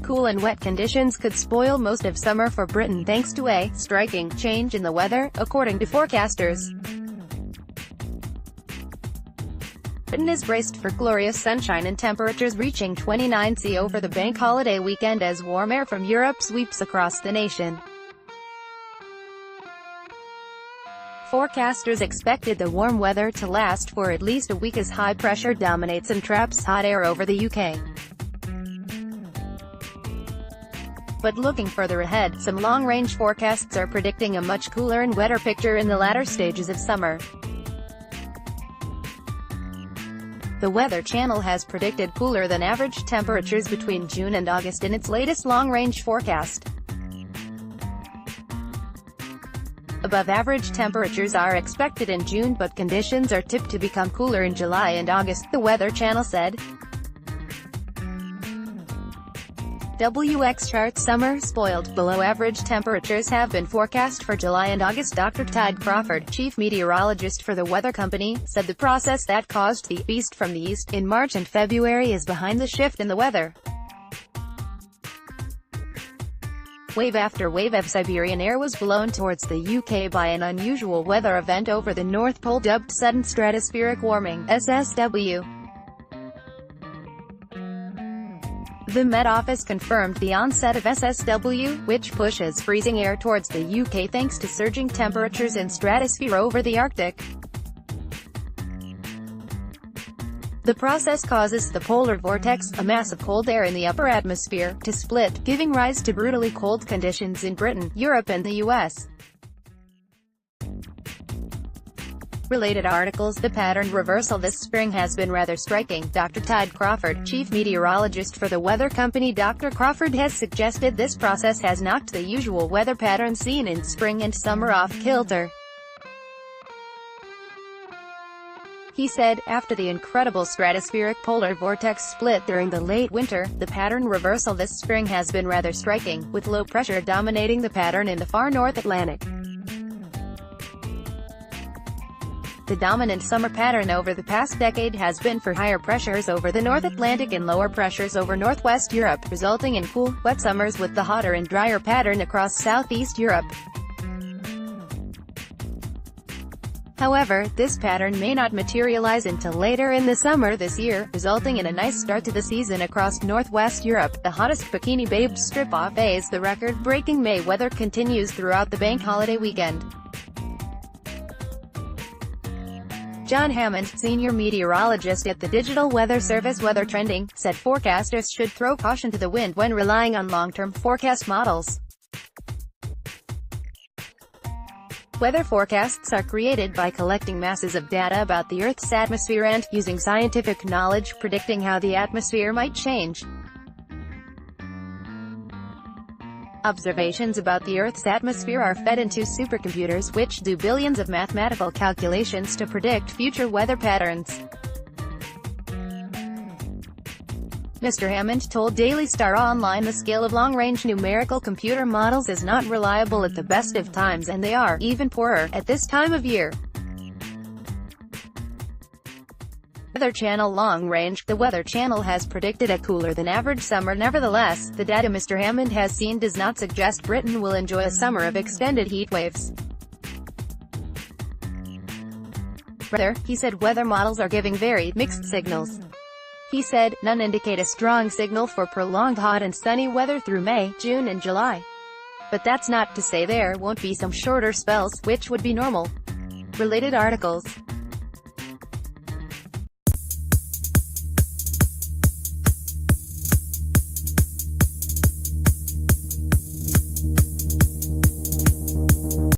cool and wet conditions could spoil most of summer for Britain thanks to a striking change in the weather, according to forecasters. Britain is braced for glorious sunshine and temperatures reaching 29°C over the bank holiday weekend as warm air from Europe sweeps across the nation. Forecasters expected the warm weather to last for at least a week as high pressure dominates and traps hot air over the UK. But looking further ahead, some long-range forecasts are predicting a much cooler and wetter picture in the latter stages of summer. The Weather Channel has predicted cooler than average temperatures between June and August in its latest long-range forecast. Above-average temperatures are expected in June, but conditions are tipped to become cooler in July and August, the Weather Channel said. WX chart summer spoiled. Below-average temperatures have been forecast for July and August. Dr. Todd Crawford, chief meteorologist for the weather company, said the process that caused the beast from the east in March and February is behind the shift in the weather. Wave after wave of Siberian air was blown towards the UK by an unusual weather event over the North Pole dubbed sudden stratospheric warming, SSW. The Met Office confirmed the onset of SSW, which pushes freezing air towards the UK thanks to surging temperatures in stratosphere over the Arctic. The process causes the polar vortex, a mass of cold air in the upper atmosphere, to split, giving rise to brutally cold conditions in Britain, Europe and the US. Related articles. The pattern reversal this spring has been rather striking. Dr. Todd Crawford, chief meteorologist for the weather company. Dr. Crawford has suggested this process has knocked the usual weather patterns seen in spring and summer off kilter. He said, after the incredible stratospheric polar vortex split during the late winter, the pattern reversal this spring has been rather striking, with low pressure dominating the pattern in the far North Atlantic. The dominant summer pattern over the past decade has been for higher pressures over the North Atlantic and lower pressures over Northwest Europe, resulting in cool, wet summers with the hotter and drier pattern across Southeast Europe. However, this pattern may not materialize until later in the summer this year, resulting in a nice start to the season across Northwest Europe. The hottest Bikini Babes strip-off phase. The record-breaking May weather continues throughout the bank holiday weekend. John Hammond, senior meteorologist at the digital weather service Weather Trending, said forecasters should throw caution to the wind when relying on long-term forecast models. Weather forecasts are created by collecting masses of data about the Earth's atmosphere and, using scientific knowledge, predicting how the atmosphere might change. Observations about the Earth's atmosphere are fed into supercomputers, which do billions of mathematical calculations to predict future weather patterns. Mr. Hammond told Daily Star Online the scale of long-range numerical computer models is not reliable at the best of times, and they are even poorer at this time of year. Weather Channel Long Range. The Weather Channel has predicted a cooler than average summer. Nevertheless, the data Mr. Hammond has seen does not suggest Britain will enjoy a summer of extended heat waves. Rather, he said weather models are giving very mixed signals. He said, none indicate a strong signal for prolonged hot and sunny weather through May, June and July. But that's not to say there won't be some shorter spells, which would be normal. Related articles.